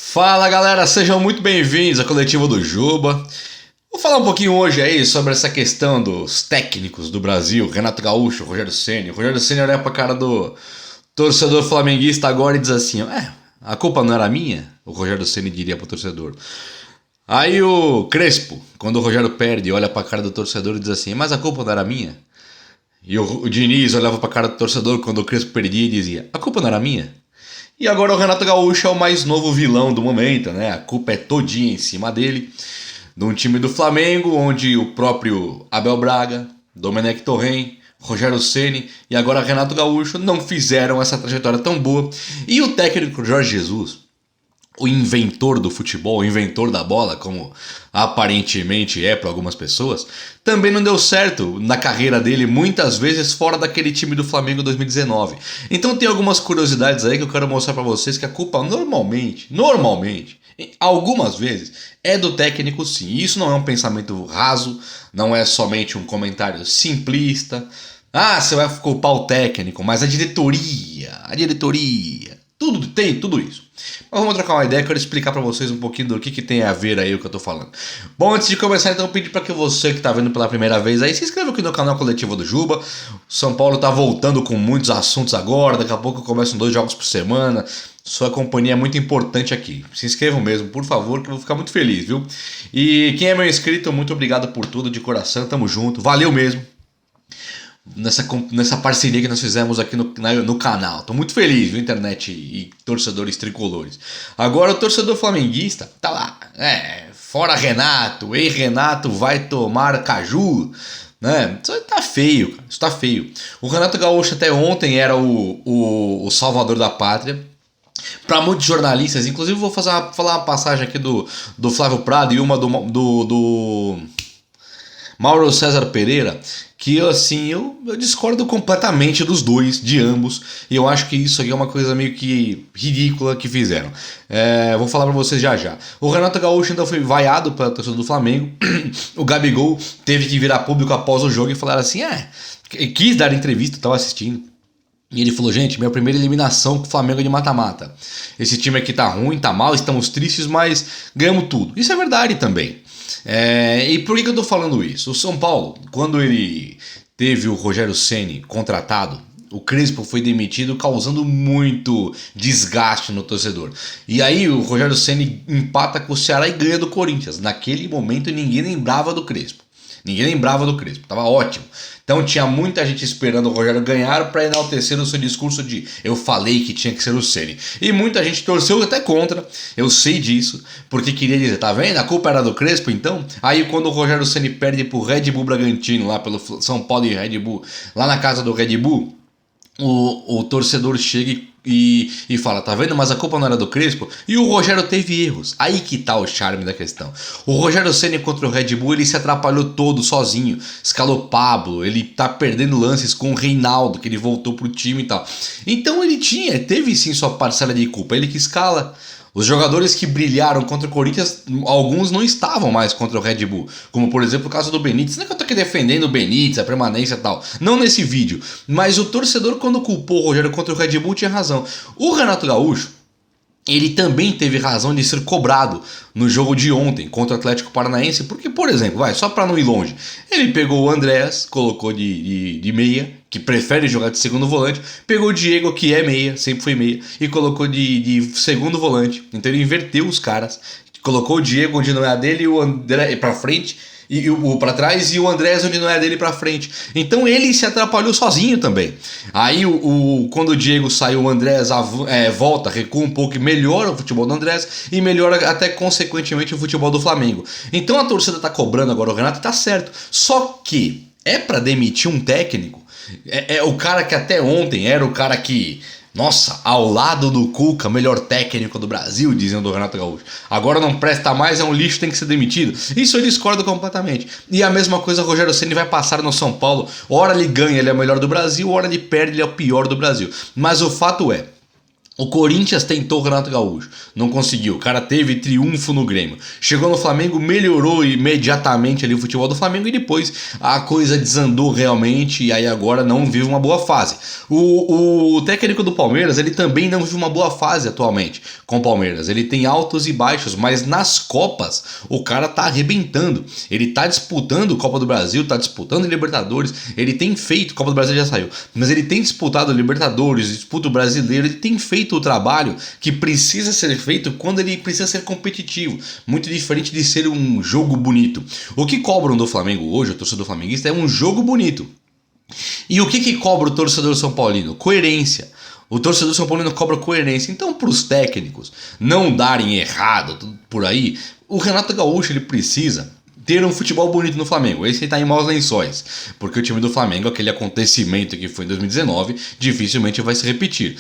Fala galera, sejam muito bem-vindos à coletiva do Juba. Vou falar um pouquinho hoje aí sobre essa questão dos técnicos do Brasil, Renato Gaúcho, Rogério Ceni. O Rogério Ceni olha pra cara do torcedor flamenguista agora e diz assim: a culpa não era minha? O Rogério Ceni diria pro torcedor. Aí o Crespo, quando o Rogério perde, olha pra cara do torcedor e diz assim: mas a culpa não era minha? E o Diniz olhava pra cara do torcedor quando o Crespo perdia e dizia: a culpa não era minha? E agora o Renato Gaúcho é o mais novo vilão do momento, né? A culpa é todinha em cima dele. De um time do Flamengo, onde o próprio Abel Braga, Domenech Torrent, Rogério Ceni e agora Renato Gaúcho não fizeram essa trajetória tão boa. E o técnico Jorge Jesus, o inventor do futebol, o inventor da bola, como aparentemente é para algumas pessoas, também não deu certo na carreira dele, muitas vezes fora daquele time do Flamengo 2019. Então tem algumas curiosidades aí que eu quero mostrar para vocês que a culpa normalmente, algumas vezes, é do técnico sim. Isso não é um pensamento raso, não é somente um comentário simplista. Ah, você vai culpar o técnico, mas a diretoria, tudo tem tudo isso. Mas vamos trocar uma ideia, eu quero explicar pra vocês um pouquinho do que tem a ver aí o que eu tô falando. Bom, antes de começar, então eu pedi pra que você que tá vendo pela primeira vez aí, se inscreva aqui no canal Coletivo do Juba. São Paulo tá voltando com muitos assuntos agora, daqui a pouco começam 2 jogos por semana. Sua companhia é muito importante aqui. Se inscrevam mesmo, por favor, que eu vou ficar muito feliz, viu? E quem é meu inscrito, muito obrigado por tudo, de coração, tamo junto, valeu mesmo. Nessa parceria que nós fizemos aqui no canal. Tô muito feliz, viu, internet e torcedores tricolores. Agora o torcedor flamenguista tá lá, fora Renato, ei Renato vai tomar caju, né? Isso tá feio, cara, isso tá feio. O Renato Gaúcho até ontem era o salvador da pátria. Para muitos jornalistas, inclusive vou falar uma passagem aqui do Flávio Prado e uma do Mauro César Pereira, que assim, eu discordo completamente dos dois, de ambos, e eu acho que isso aqui é uma coisa meio que ridícula que fizeram. Vou falar pra vocês já já. O Renato Gaúcho ainda foi vaiado pela torcida do Flamengo, o Gabigol teve que virar público após o jogo e falar assim, quis dar entrevista, eu tava assistindo, e ele falou, gente, minha primeira eliminação com o Flamengo é de mata-mata. Esse time aqui tá ruim, tá mal, estamos tristes, mas ganhamos tudo. Isso é verdade também. E por que eu tô falando isso? O São Paulo, quando ele teve o Rogério Ceni contratado, o Crespo foi demitido, causando muito desgaste no torcedor. E aí o Rogério Ceni empata com o Ceará e ganha do Corinthians. Naquele momento ninguém lembrava do Crespo. Tava ótimo. Então tinha muita gente esperando o Rogério ganhar para enaltecer o seu discurso de eu falei que tinha que ser o Ceni. E muita gente torceu até contra, eu sei disso, porque queria dizer, tá vendo? A culpa era do Crespo então? Aí quando o Rogério Ceni perde pro Red Bull Bragantino, lá pelo São Paulo e Red Bull, lá na casa do Red Bull, o torcedor chega e fala, tá vendo? Mas a culpa não era do Crespo. E o Rogério teve erros. Aí que tá o charme da questão. O Rogério Ceni contra o Red Bull, ele se atrapalhou todo sozinho. Escalou Pablo, ele tá perdendo lances com o Reinaldo, que ele voltou pro time e tal. Então ele teve sim sua parcela de culpa. Ele que escala. Os jogadores que brilharam contra o Corinthians, alguns não estavam mais contra o Red Bull. Como, por exemplo, o caso do Benítez. Não é que eu tô aqui defendendo o Benítez, a permanência e tal. Não nesse vídeo. Mas o torcedor, quando culpou o Rogério contra o Red Bull, tinha razão. O Renato Gaúcho, ele também teve razão de ser cobrado no jogo de ontem contra o Atlético Paranaense, porque, por exemplo, só para não ir longe, ele pegou o Andréas, colocou de meia, que prefere jogar de segundo volante, pegou o Diego, que é meia, sempre foi meia, e colocou de segundo volante. Então ele inverteu os caras, colocou o Diego onde não é a dele e o André pra frente, e o para trás e o Andrés onde não é dele para frente. Então ele se atrapalhou sozinho também. Aí quando o Diego saiu, o Andrés volta, recua um pouco e melhora o futebol do Andrés e melhora até consequentemente o futebol do Flamengo. Então a torcida tá cobrando agora o Renato, tá certo. Só que é para demitir um técnico. É o cara que até ontem era o cara que, nossa, ao lado do Cuca, melhor técnico do Brasil, dizendo o Renato Gaúcho. Agora não presta mais, é um lixo, tem que ser demitido. Isso eu discordo completamente. E a mesma coisa o Rogério Ceni vai passar no São Paulo. Ora ele ganha, ele é o melhor do Brasil, ora ele perde, ele é o pior do Brasil. Mas o fato é, O Corinthians tentou o Renato Gaúcho, não conseguiu. O cara teve triunfo no Grêmio. Chegou no Flamengo, melhorou imediatamente ali o futebol do Flamengo e depois a coisa desandou realmente e aí agora não vive uma boa fase. O técnico do Palmeiras, ele também não vive uma boa fase atualmente com o Palmeiras. Ele tem altos e baixos, mas nas Copas o cara tá arrebentando. Ele tá disputando Copa do Brasil, tá disputando Libertadores, ele tem feito, Copa do Brasil já saiu, mas ele tem disputado Libertadores, disputa o Brasileiro, ele tem feito o trabalho que precisa ser feito quando ele precisa ser competitivo, muito diferente de ser um jogo bonito. O que cobram do Flamengo hoje, o torcedor flamenguista, é um jogo bonito. E o que cobra o torcedor São Paulino? Coerência. O torcedor São Paulino cobra coerência. Então, para os técnicos não darem errado tudo por aí, o Renato Gaúcho ele precisa ter um futebol bonito no Flamengo. Esse está em maus lençóis, porque o time do Flamengo, aquele acontecimento que foi em 2019, dificilmente vai se repetir.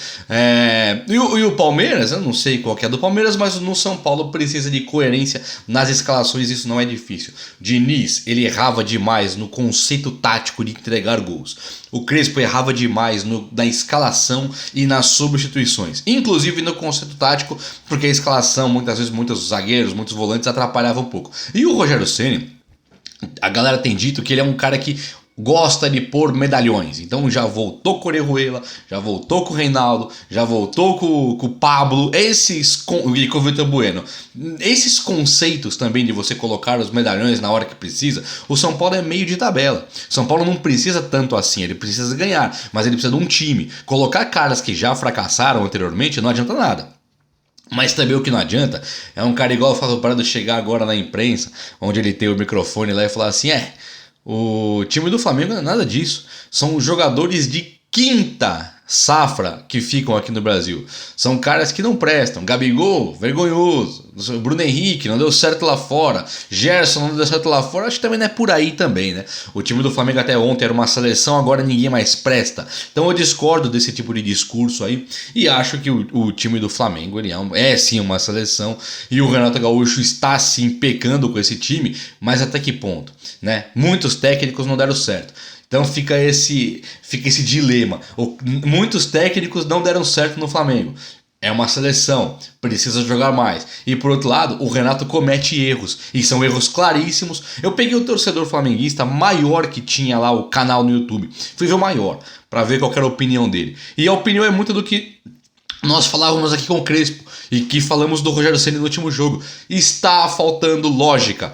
E o Palmeiras, eu não sei qual que é do Palmeiras, mas no São Paulo precisa de coerência nas escalações, isso não é difícil. Diniz, ele errava demais no conceito tático de entregar gols. O Crespo errava demais na escalação e nas substituições, inclusive no conceito tático, porque a escalação, muitas vezes, muitos zagueiros, muitos volantes atrapalhavam um pouco. E o Rogério Ceni, a galera tem dito que ele é um cara que gosta de pôr medalhões. Então já voltou com o Orejuela, já voltou com o Reinaldo, já voltou com o Pablo, e com o Vitor Bueno. Esses conceitos também de você colocar os medalhões na hora que precisa, o São Paulo é meio de tabela. São Paulo não precisa tanto assim, ele precisa ganhar, mas ele precisa de um time. Colocar caras que já fracassaram anteriormente não adianta nada. Mas também o que não adianta é um cara igual o Fábio Prado chegar agora na imprensa, onde ele tem o microfone lá e falar assim, o time do Flamengo não é nada disso. São jogadores de quinta safra que ficam aqui no Brasil. São caras que não prestam. Gabigol, vergonhoso. Bruno Henrique, não deu certo lá fora. Gerson não deu certo lá fora. Acho que também não é por aí também, né? O time do Flamengo até ontem era uma seleção, agora ninguém mais presta. Então eu discordo desse tipo de discurso aí e acho que o time do Flamengo ele é sim uma seleção e o Renato Gaúcho está sim pecando com esse time, mas até que ponto, né? Muitos técnicos não deram certo. Então fica esse dilema. Muitos técnicos não deram certo no Flamengo. É uma seleção, precisa jogar mais. E por outro lado, o Renato comete erros. E são erros claríssimos. Eu peguei o torcedor flamenguista maior que tinha lá o canal no YouTube. Fui ver o maior, para ver qual era a opinião dele. E a opinião é muito do que nós falávamos aqui com o Crespo. E que falamos do Rogério Ceni no último jogo. Está faltando lógica.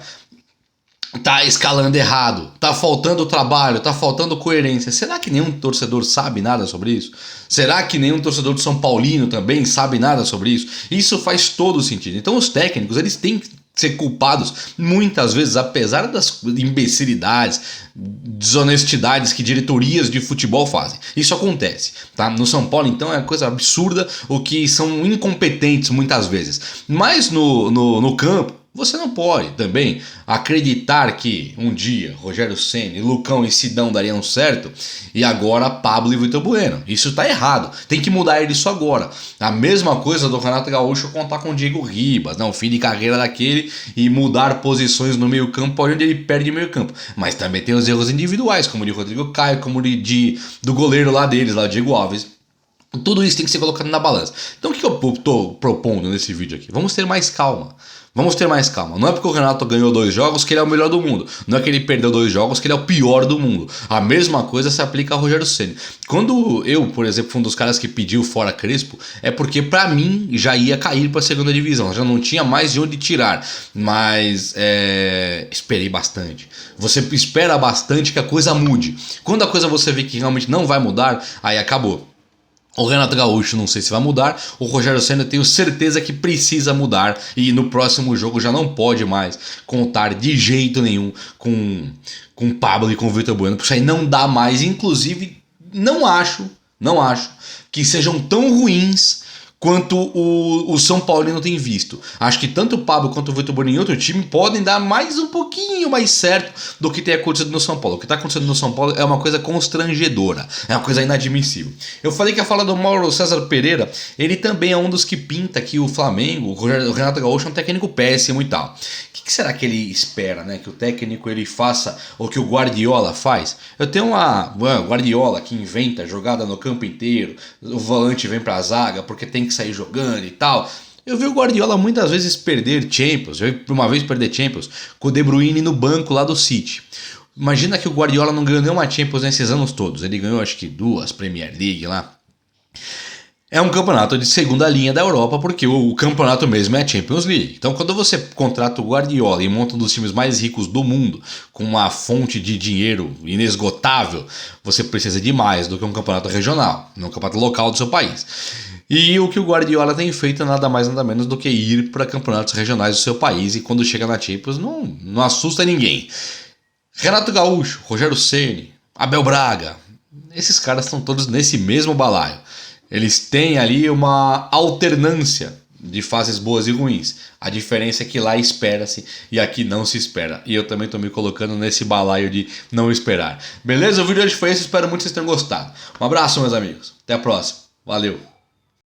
Tá escalando errado, tá faltando trabalho, tá faltando coerência. Será que nenhum torcedor sabe nada sobre isso? Será que nenhum torcedor de São Paulino também sabe nada sobre isso? Isso faz todo sentido. Então os técnicos, eles têm que ser culpados muitas vezes, apesar das imbecilidades, desonestidades que diretorias de futebol fazem. Isso acontece, tá? No São Paulo, então, é uma coisa absurda o que são incompetentes muitas vezes. Mas no campo, você não pode também acreditar que um dia Rogério Ceni, Lucão e Sidão dariam certo e agora Pablo e Vitor Bueno. Isso tá errado. Tem que mudar isso agora. A mesma coisa do Renato Gaúcho contar com o Diego Ribas, não, fim de carreira daquele e mudar posições no meio campo onde ele perde meio campo. Mas também tem os erros individuais, como o de Rodrigo Caio, como o do goleiro lá deles, lá o Diego Alves. Tudo isso tem que ser colocado na balança. Então o que eu tô propondo nesse vídeo aqui? Vamos ter mais calma. Vamos ter mais calma. Não é porque o Renato ganhou 2 jogos que ele é o melhor do mundo. Não é que ele perdeu 2 jogos que ele é o pior do mundo. A mesma coisa se aplica a Rogério Ceni. Quando eu, por exemplo, fui um dos caras que pediu fora Crespo, é porque pra mim já ia cair pra segunda divisão. Já não tinha mais de onde tirar. Mas esperei bastante. Você espera bastante que a coisa mude. Quando a coisa você vê que realmente não vai mudar, aí acabou. O Renato Gaúcho não sei se vai mudar, o Rogério Ceni eu tenho certeza que precisa mudar e no próximo jogo já não pode mais contar de jeito nenhum com Pablo e com o Vitor Bueno, porque isso aí não dá mais, inclusive não acho que sejam tão ruins quanto o São Paulino tem visto. Acho que tanto o Pablo quanto o Vitor Bueno em outro time podem dar mais um pouquinho mais certo do que tem acontecido no São Paulo. O que está acontecendo no São Paulo é uma coisa constrangedora, é uma coisa inadmissível. Eu falei que a fala do Mauro César Pereira, ele também é um dos que pinta que o Flamengo, o Renato Gaúcho é um técnico péssimo e tal. O que será que ele espera, né? Que o técnico ele faça o que o Guardiola faz? Eu tenho uma Guardiola que inventa jogada no campo inteiro, o volante vem pra zaga porque tem que sair jogando e tal. Eu vi o Guardiola muitas vezes perder Champions, eu vi uma vez perder Champions com o De Bruyne no banco lá do City. Imagina que o Guardiola não ganhou nenhuma Champions nesses anos todos, ele ganhou acho que 2 Premier League lá. É um campeonato de segunda linha da Europa, porque o campeonato mesmo é a Champions League. Então, quando você contrata o Guardiola e monta um dos times mais ricos do mundo, com uma fonte de dinheiro inesgotável, você precisa de mais do que um campeonato regional, um campeonato local do seu país. E o que o Guardiola tem feito é nada mais nada menos do que ir para campeonatos regionais do seu país, e quando chega na Champions não assusta ninguém. Renato Gaúcho, Rogério Ceni, Abel Braga, esses caras estão todos nesse mesmo balaio. Eles têm ali uma alternância de fases boas e ruins. A diferença é que lá espera-se e aqui não se espera. E eu também estou me colocando nesse balaio de não esperar. Beleza? O vídeo de hoje foi esse. Espero muito que vocês tenham gostado. Um abraço, meus amigos. Até a próxima. Valeu.